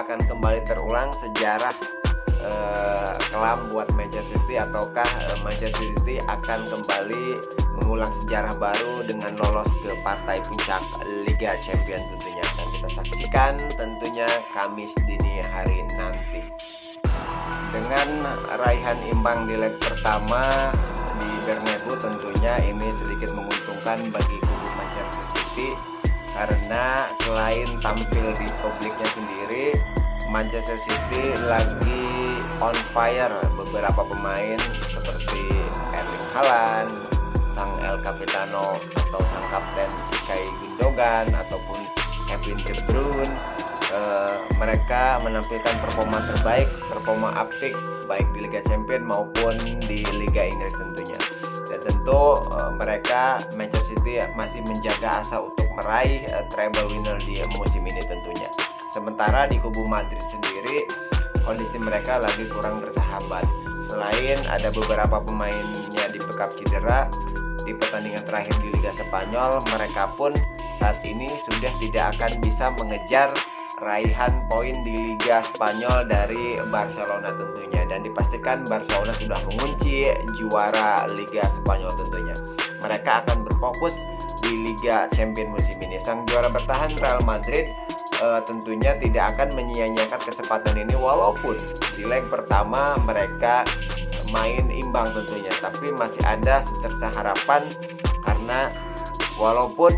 akan kembali terulang sejarah kelam buat Manchester City, ataukah Manchester City akan kembali mengulang sejarah baru dengan lolos ke partai puncak Liga Champions tentunya? Akan kita saksikan tentunya Kamis dini hari nanti. Dengan raihan imbang di leg pertama di Bernabeu, tentunya ini sedikit menguntungkan bagi kubu Manchester City, karena selain tampil di publiknya sendiri, Manchester City lagi on fire. Beberapa pemain seperti Erling Haaland, sang El Capitano atau sang kapten Ilkay Gundogan, ataupun Kevin De Bruyne, mereka menampilkan performa terbaik, performa apik baik di Liga Champions maupun di Liga Inggris tentunya. Dan tentu Manchester City masih menjaga asa untuk meraih treble winner di musim ini tentunya. Sementara di kubu Madrid sendiri kondisi mereka lagi kurang bersahabat. Selain ada beberapa pemainnya di backup cedera di pertandingan terakhir di Liga Spanyol, mereka pun saat ini sudah tidak akan bisa mengejar raihan poin di Liga Spanyol dari Barcelona tentunya, dan dipastikan Barcelona sudah mengunci juara Liga Spanyol tentunya. Mereka akan berfokus di Liga Champions musim ini. Sang juara bertahan Real Madrid tentunya tidak akan menyia-nyiakan kesempatan ini, walaupun di leg pertama mereka main imbang tentunya, tapi masih ada secerca harapan karena walaupun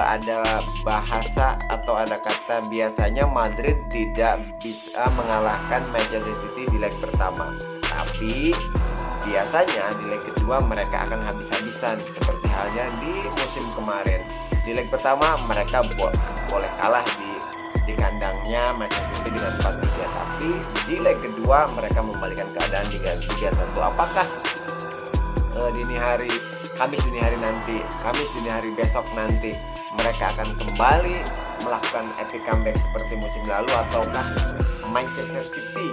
ada bahasa atau ada kata biasanya Madrid tidak bisa mengalahkan Manchester City di leg pertama, tapi biasanya di leg kedua mereka akan habis-habisan seperti halnya di musim kemarin. Di leg pertama mereka boleh kalah di kandangnya Manchester City dengan 4-3, tapi di leg kedua mereka membalikan keadaan dengan 3-1. Apakah Kamis dini hari besok nanti mereka akan kembali melakukan epic comeback seperti musim lalu, ataukah Manchester City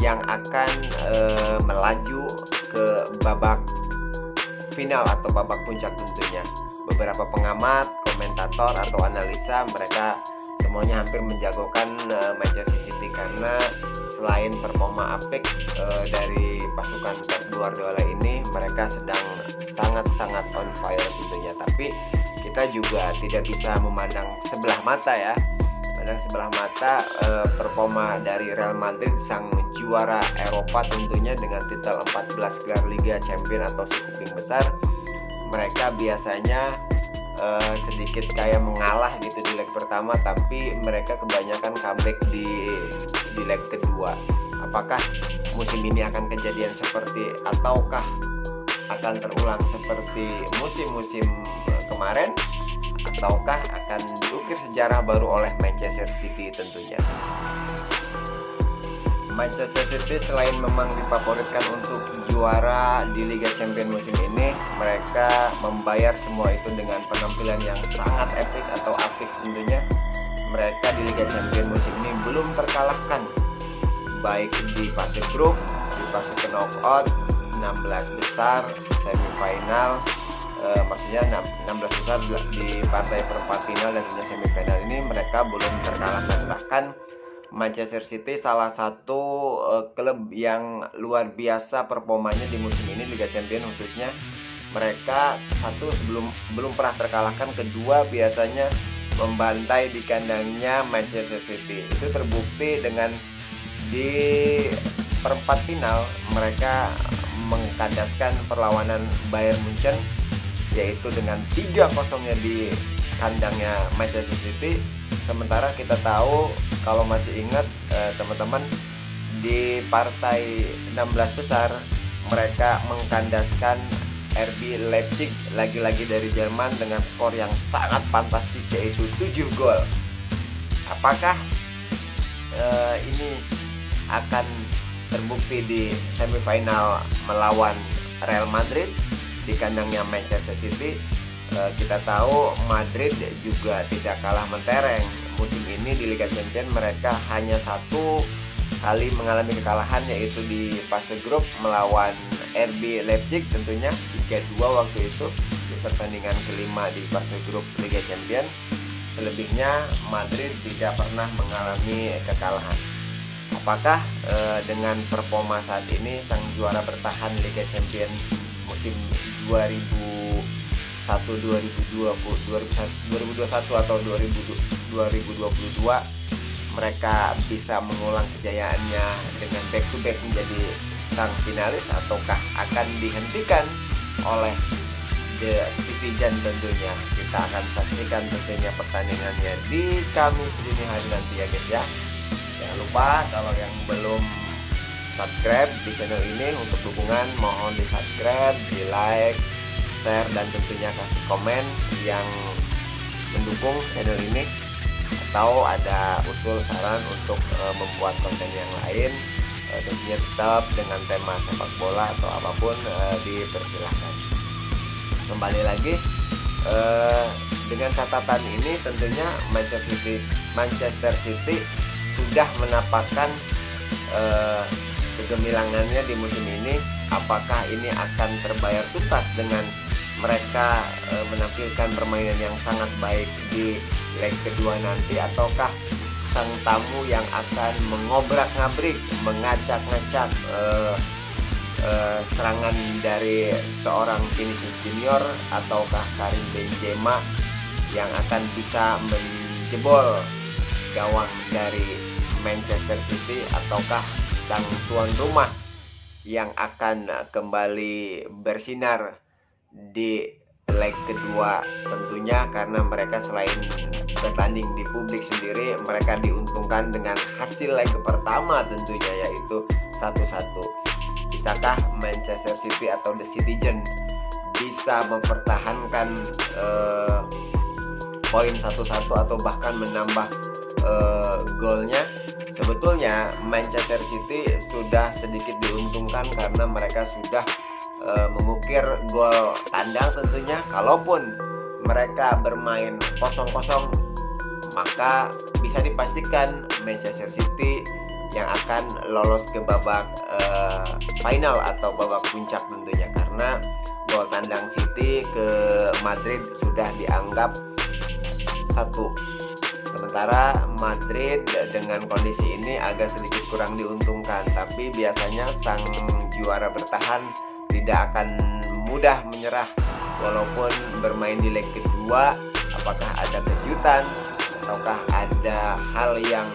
yang akan melaju ke babak final atau babak puncak tentunya? Beberapa pengamat, komentator atau analisa mereka semuanya hampir menjagokan Manchester City karena selain performa apik dari pasukan Pep Guardiola ini, mereka sedang sangat-sangat on fire tentunya. Tapi kita juga tidak bisa memandang sebelah mata ya. Performa dari Real Madrid, sang juara Eropa tentunya dengan titel 14 gelar Liga Champions atau si kuping besar. Mereka biasanya sedikit kayak mengalah gitu di leg pertama, tapi mereka kebanyakan comeback di leg kedua. Apakah musim ini akan kejadian ataukah akan terulang seperti musim-musim kemarin, ataukah akan diukir sejarah baru oleh Manchester City tentunya? Manchester City selain memang difavoritkan untuk juara di Liga Champions musim ini, mereka membayar semua itu dengan penampilan yang sangat epic atau apik tentunya. Mereka di Liga Champions musim ini belum terkalahkan, baik di fase grup, di fase knockout, 16 besar, semifinal, maksudnya 16 besar di partai perempat final dan hingga semifinal ini mereka belum terkalahkan. Bahkan Manchester City salah satu klub yang luar biasa performanya di musim ini Liga Champions khususnya. Mereka belum pernah terkalahkan, kedua biasanya membantai di kandangnya Manchester City. Itu terbukti dengan di perempat final mereka mengkandaskan perlawanan Bayern Munchen, yaitu dengan 3-0-nya di kandangnya Manchester City. Sementara kita tahu, kalau masih ingat teman-teman, di partai 16 besar mereka mengkandaskan RB Leipzig lagi-lagi dari Jerman dengan skor yang sangat fantastis, yaitu 7 gol. Apakah ini akan terbukti di semifinal melawan Real Madrid di kandangnya Manchester City? Kita tahu Madrid juga tidak kalah mentereng. Musim ini di Liga Champions mereka hanya satu kali mengalami kekalahan, yaitu di fase grup melawan RB Leipzig tentunya 3-2 waktu itu di pertandingan kelima di fase grup Liga Champions. Selebihnya Madrid tidak pernah mengalami kekalahan. Apakah dengan performa saat ini sang juara bertahan Liga Champions musim 2021 atau 2022 mereka bisa mengulang kejayaannya dengan back to back menjadi sang finalis, ataukah akan dihentikan oleh The Citizen? Tentunya kita akan saksikan tentunya pertandingannya di Kamis dini hari nanti ya guys ya. Jangan lupa kalau yang belum subscribe di channel ini, untuk dukungan mohon di subscribe, di like, share, dan tentunya kasih komen yang mendukung channel ini, atau ada usul saran untuk membuat konten yang lain, tentunya tetap dengan tema sepak bola atau apapun, dipersilahkan. Kembali lagi dengan catatan ini, tentunya Manchester City Manchester City sudah menapakkan kegemilangannya di musim ini. Apakah ini akan terbayar tuntas dengan mereka menampilkan permainan yang sangat baik di leg kedua nanti, ataukah sang tamu yang akan mengobrak-ngabrik, mengacak-ngacak serangan dari seorang Vinicius Junior, ataukah Karim Benzema yang akan bisa menjebol gawang dari Manchester City, ataukah sang tuan rumah yang akan kembali bersinar di leg kedua tentunya, karena mereka selain bertanding di publik sendiri, mereka diuntungkan dengan hasil leg pertama tentunya, yaitu 1-1. Bisakah Manchester City atau The Citizen bisa mempertahankan poin 1-1 atau bahkan menambah golnya? Sebetulnya Manchester City sudah sedikit diuntungkan karena mereka sudah mengukir gol tandang tentunya. Kalaupun mereka bermain 0-0, maka bisa dipastikan Manchester City yang akan lolos ke babak final atau babak puncak tentunya, karena gol tandang City ke Madrid sudah dianggap 1. Sementara Madrid dengan kondisi ini agak sedikit kurang diuntungkan, tapi biasanya sang juara bertahan tidak akan mudah menyerah walaupun bermain di leg kedua. Apakah ada kejutan ataukah ada hal yang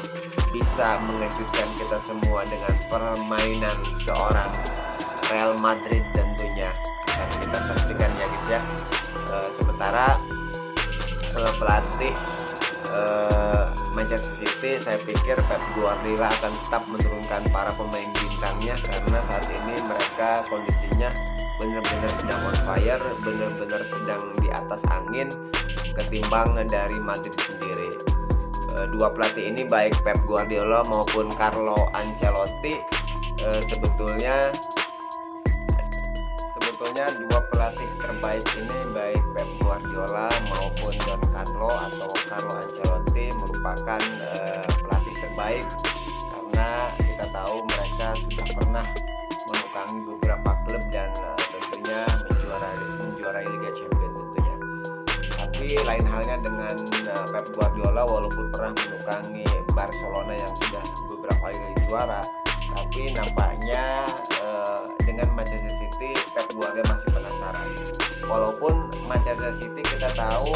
bisa mengejutkan kita semua dengan permainan seorang Real Madrid tentunya akan kita saksikan ya guys ya. Sementara pelatih Manchester City, saya pikir Pep Guardiola akan tetap menurunkan para pemain bintangnya, karena saat ini mereka kondisinya benar-benar sedang on fire, benar-benar sedang di atas angin ketimbang dari Madrid sendiri. Dua pelatih ini, baik Pep Guardiola maupun Carlo Ancelotti, sebetulnya dua pelatih terbaik ini, baik Pep Guardiola maupun Don Carlo atau Carlo Ancelotti, merupakan pelatih terbaik karena kita tahu mereka sudah pernah menukangi beberapa klub dan tentunya menjuarai Liga Champions tentunya. Tapi lain halnya dengan Pep Guardiola, walaupun pernah menukangi Barcelona yang sudah beberapa kali juara, tapi nampaknya dengan Manchester City Pep Guardiola masih penasaran. Walaupun Manchester City kita tahu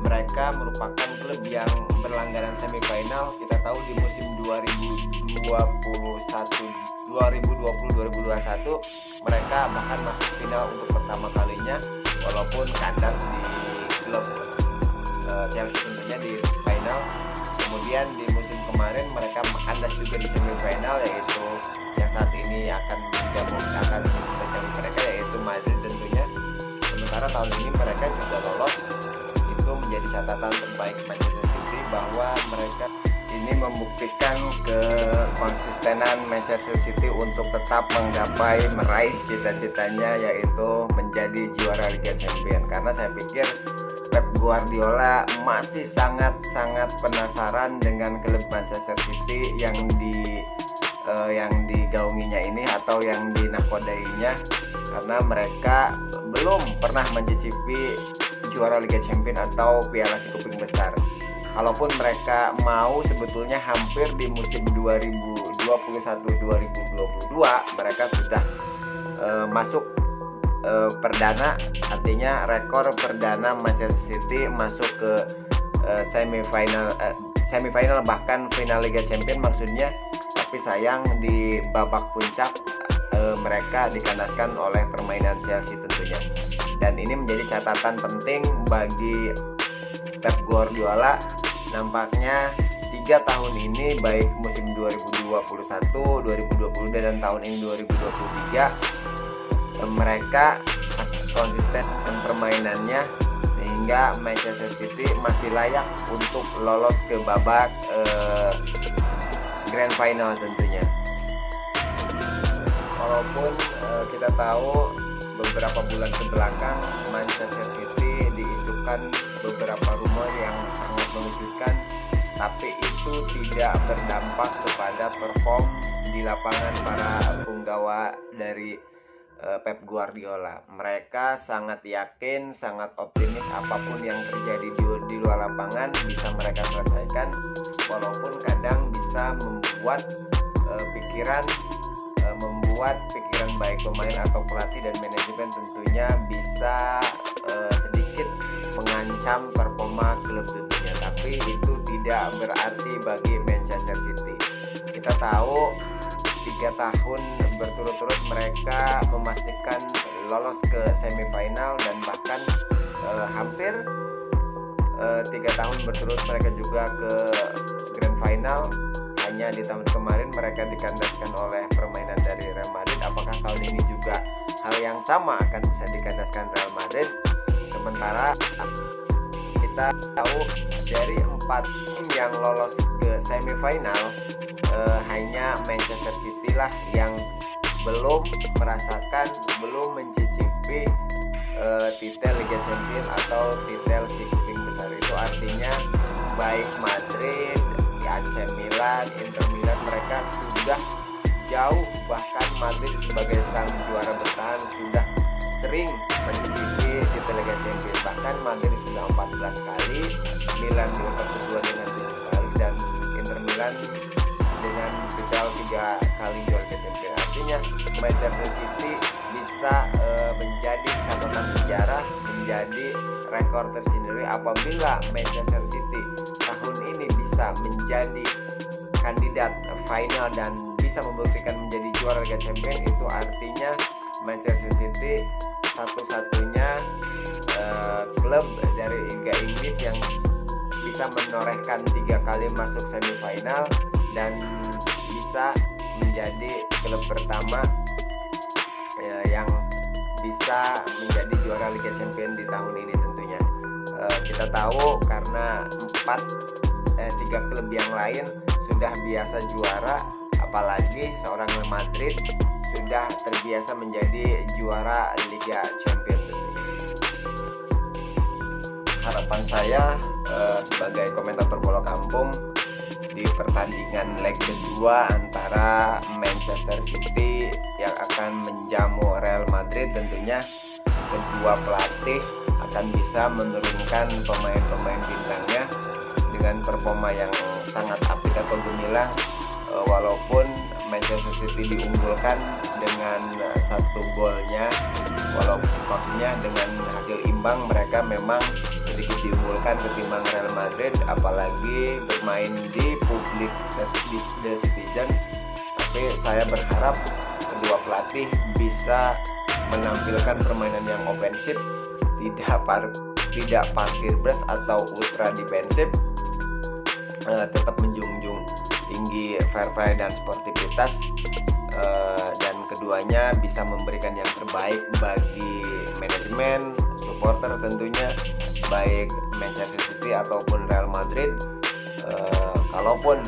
mereka merupakan klub yang berlangganan semifinal. Kita tahu di musim 2020-2021 mereka bahkan masuk final untuk pertama kalinya, walaupun kandas di klub Chelsea tentunya di final. Kemudian di musim kemarin mereka kandas juga di semifinal, yaitu yang saat ini akan bertemu mereka, yaitu Madrid tentunya. Sementara tahun ini mereka juga lolos. Itu menjadi catatan terbaik Manchester City, bahwa mereka ini membuktikan kekonsistenan Manchester City untuk tetap meraih cita-citanya, yaitu menjadi juara Liga Champions. Karena saya pikir Pep Guardiola masih sangat penasaran dengan klub Manchester City yang digaunginya ini atau yang dinakodainya, karena mereka belum pernah mencicipi juara Liga Champions atau Piala Si Kuping Besar. Kalaupun mereka mau, sebetulnya hampir di musim 2021-2022 mereka sudah masuk perdana, artinya rekor perdana Manchester City masuk ke semifinal bahkan final Liga Champions maksudnya. Tapi sayang di babak puncak mereka dikandaskan oleh permainan Chelsea tentunya. Dan ini menjadi catatan penting bagi Pep Guardiola. Nampaknya 3 tahun ini, baik musim 2021, 2022 dan tahun ini 2023, mereka konsisten dengan permainannya sehingga Manchester City masih layak untuk lolos ke babak Grand Final tentunya. Walaupun kita tahu beberapa bulan kebelakang Manchester City diisukan menimbulkan beberapa rumor yang sangat mengejutkan, tapi itu tidak berdampak kepada perform di lapangan para punggawa dari Pep Guardiola. Mereka sangat yakin, sangat optimis apapun yang terjadi di luar lapangan bisa mereka selesaikan, walaupun kadang bisa membuat pikiran baik pemain atau pelatih dan manajemen tentunya bisa sedikit mengancam performa klub tentunya. Tapi itu tidak berarti bagi Manchester City. Kita tahu 3 tahun berturut-turut mereka memastikan lolos ke semifinal dan bahkan hampir 3 tahun berturut mereka juga ke grand final. Hanya di tahun kemarin mereka dikandaskan oleh permainan dari Real Madrid. Apakah tahun ini juga hal yang sama akan bisa dikandaskan Real Madrid? Sementara kita tahu dari 4 tim yang lolos ke semifinal, hanya Manchester City lah yang belum merasakan, belum mencicipi titel Liga Champions atau titel si kucing besar. Itu artinya baik Madrid, AC Milan, Inter Milan, mereka sudah jauh, bahkan Madrid sebagai sang juara bertahan sudah sering mencicipi titel Liga Champions. Bahkan Madrid sudah 14 kali, Milan di urutan kedua dengan 7 kali, dan Inter Milan dengan titel 3 kali juara Liga Champions. Artinya Manchester City bisa menjadi catatan sejarah, menjadi rekor tersendiri apabila Manchester City tahun ini bisa menjadi kandidat final dan bisa membuktikan menjadi juara Liga Champions. Itu artinya Manchester City satu-satunya klub dari Liga Inggris yang bisa menorehkan 3 kali masuk semifinal dan bisa menjadi klub pertama yang bisa menjadi juara Liga Champions di tahun ini tentunya. Kita tahu karena 3 klub yang lain sudah biasa juara, apalagi seorang Real Madrid sudah terbiasa menjadi juara Liga Champions tentunya. Harapan saya sebagai komentator bola kampung di pertandingan leg kedua antara Manchester City yang akan menjamu Real Madrid, tentunya kedua pelatih akan bisa menurunkan pemain-pemain bintangnya dengan performa yang sangat apik atau gemilang. Walaupun Manchester City diunggulkan dengan 1 golnya, walaupun maksudnya dengan hasil imbang, mereka memang sedikit diunggulkan ketimbang Real Madrid, apalagi bermain di public the citizen. Tapi saya berharap kedua pelatih bisa menampilkan permainan yang ofensif, tidak parkir bus atau ultra defensif, tetap menjunjung tinggi fair play dan sportivitas, dan keduanya bisa memberikan yang terbaik bagi manajemen, supporter tentunya, baik Manchester City ataupun Real Madrid. Kalaupun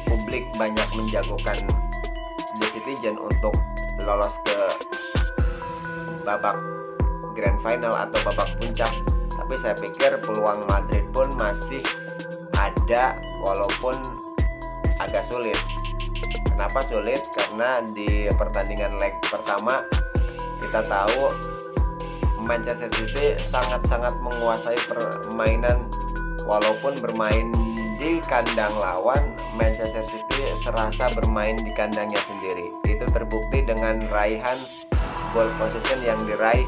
publik banyak menjagokan The Citizen untuk lolos ke babak grand final atau babak puncak, tapi saya pikir peluang Madrid pun masih ada, walaupun agak sulit. Kenapa sulit? Karena di pertandingan leg pertama kita tahu Manchester City sangat-sangat menguasai permainan. Walaupun bermain di kandang lawan, Manchester City serasa bermain di kandangnya sendiri. Itu terbukti dengan raihan ball possession yang diraih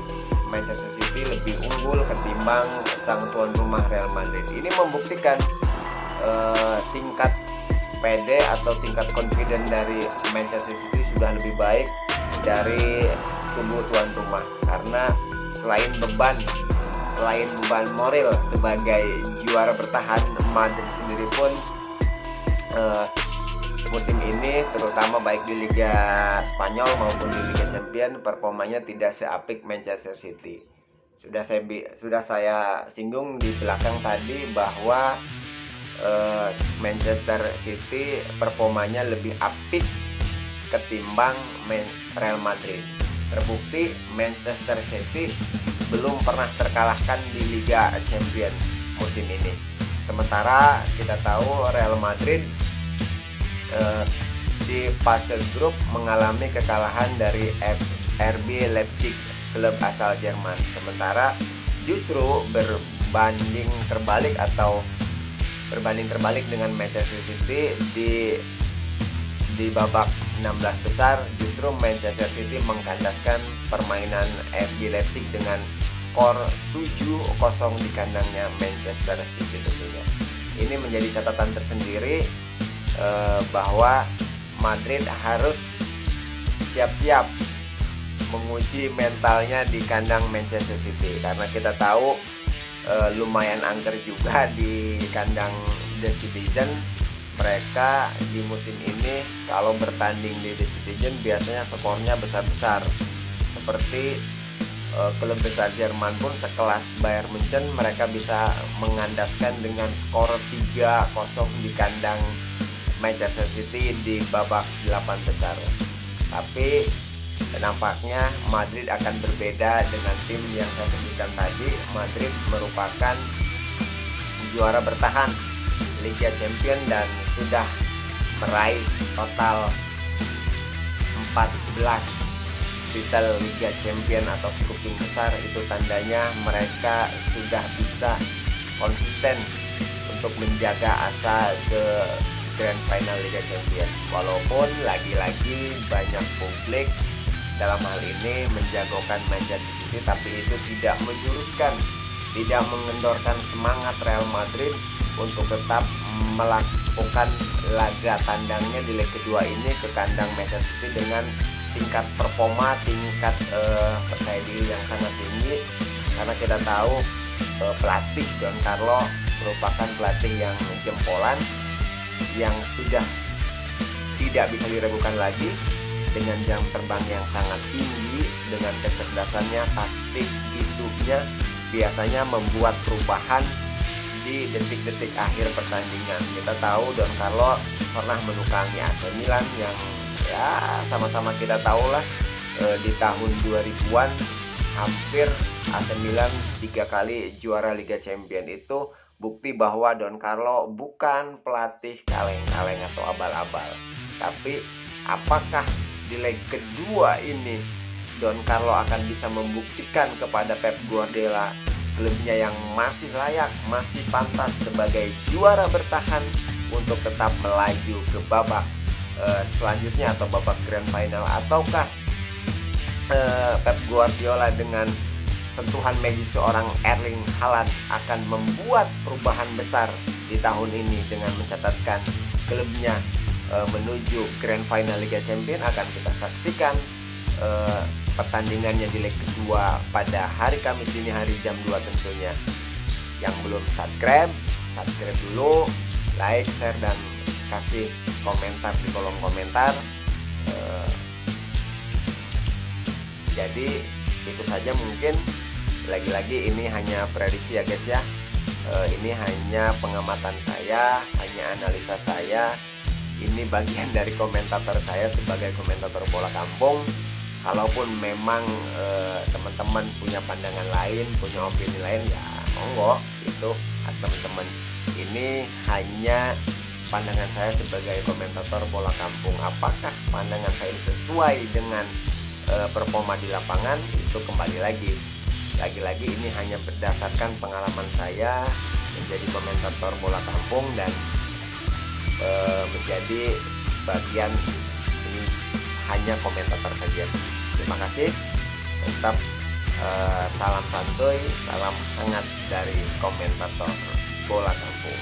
Manchester City lebih unggul ketimbang sang tuan rumah Real Madrid. Ini membuktikan tingkat PD atau tingkat confident dari Manchester City sudah lebih baik dari kubu tuan rumah, karena selain beban moral sebagai juara bertahan, Madrid sendiri pun musim ini, terutama baik di Liga Spanyol maupun di Liga Champions, performanya tidak seapik Manchester City. Sudah saya singgung di belakang tadi bahwa Manchester City performanya lebih apik ketimbang Real Madrid. Terbukti Manchester City belum pernah terkalahkan di Liga Champions musim ini. Sementara kita tahu Real Madrid di fase grup mengalami kekalahan dari RB Leipzig, klub asal Jerman. Sementara justru berbanding terbalik dengan Manchester City di babak 16 besar, justru Manchester City mengkandaskan permainan RB Leipzig dengan skor 7-0 di kandangnya Manchester City tentunya. Ini menjadi catatan tersendiri bahwa Madrid harus siap-siap menguji mentalnya di kandang Manchester City, karena kita tahu lumayan angker juga di kandang The Citizen. Mereka di musim ini kalau bertanding di The Citizen biasanya skornya besar-besar, seperti klub besar Jerman pun sekelas Bayern Munchen mereka bisa mengandaskan dengan skor 3-0 di kandang Manchester City di babak 8 besar. Tapi nampaknya Madrid akan berbeda dengan tim yang saya sebutkan tadi. Madrid merupakan juara bertahan Liga Champions dan sudah meraih total 14 titel Liga Champions atau cukup tim besar. Itu tandanya mereka sudah bisa konsisten untuk menjaga asa ke Grand Final Liga Champions. Walaupun lagi-lagi banyak publik dalam hal ini menjagokan Manchester City, tapi itu tidak menyurutkan, tidak mengendorkan semangat Real Madrid untuk tetap melakukan laga tandangnya di leg kedua ini ke kandang Manchester City dengan tingkat performa, tingkat percaya diri yang sangat tinggi, karena kita tahu pelatih Don Carlo merupakan pelatih yang jempolan, yang sudah tidak bisa diragukan lagi, dengan jam terbang yang sangat tinggi, dengan kecerdasannya, taktik hidupnya biasanya membuat perubahan di detik-detik akhir pertandingan. Kita tahu Don Carlo pernah menukangi AC Milan yang ya sama-sama kita tahu lah, di tahun 2000-an hampir AC Milan 3 kali juara Liga Champions. Itu bukti bahwa Don Carlo bukan pelatih kaleng-kaleng atau abal-abal. Tapi apakah di leg kedua ini Don Carlo akan bisa membuktikan kepada Pep Guardiola klubnya yang masih layak, masih pantas sebagai juara bertahan untuk tetap melaju ke babak selanjutnya atau babak Grand Final, ataukah Pep Guardiola dengan sentuhan magis seorang Erling Haaland akan membuat perubahan besar di tahun ini dengan mencatatkan klubnya menuju Grand Final Liga Champions. Akan kita saksikan pertandingannya di leg kedua pada hari Kamis dini hari jam 2 tentunya. Yang belum subscribe dulu, like, share, dan kasih komentar di kolom komentar. Jadi itu saja, mungkin lagi-lagi ini hanya prediksi ya guys ya. Ini hanya pengamatan saya, hanya analisa saya. Ini bagian dari komentator saya sebagai komentator bola kampung. Kalaupun memang teman-teman punya pandangan lain, punya opini lain, ya monggo itu teman-teman. Ini hanya pandangan saya sebagai komentator bola kampung. Apakah pandangan saya ini sesuai dengan performa di lapangan, itu kembali lagi ini hanya berdasarkan pengalaman saya menjadi komentator bola kampung dan menjadi bagian ini hanya komentator saja. Terima kasih. Tetap salam santuy, salam hangat dari komentator bola kampung.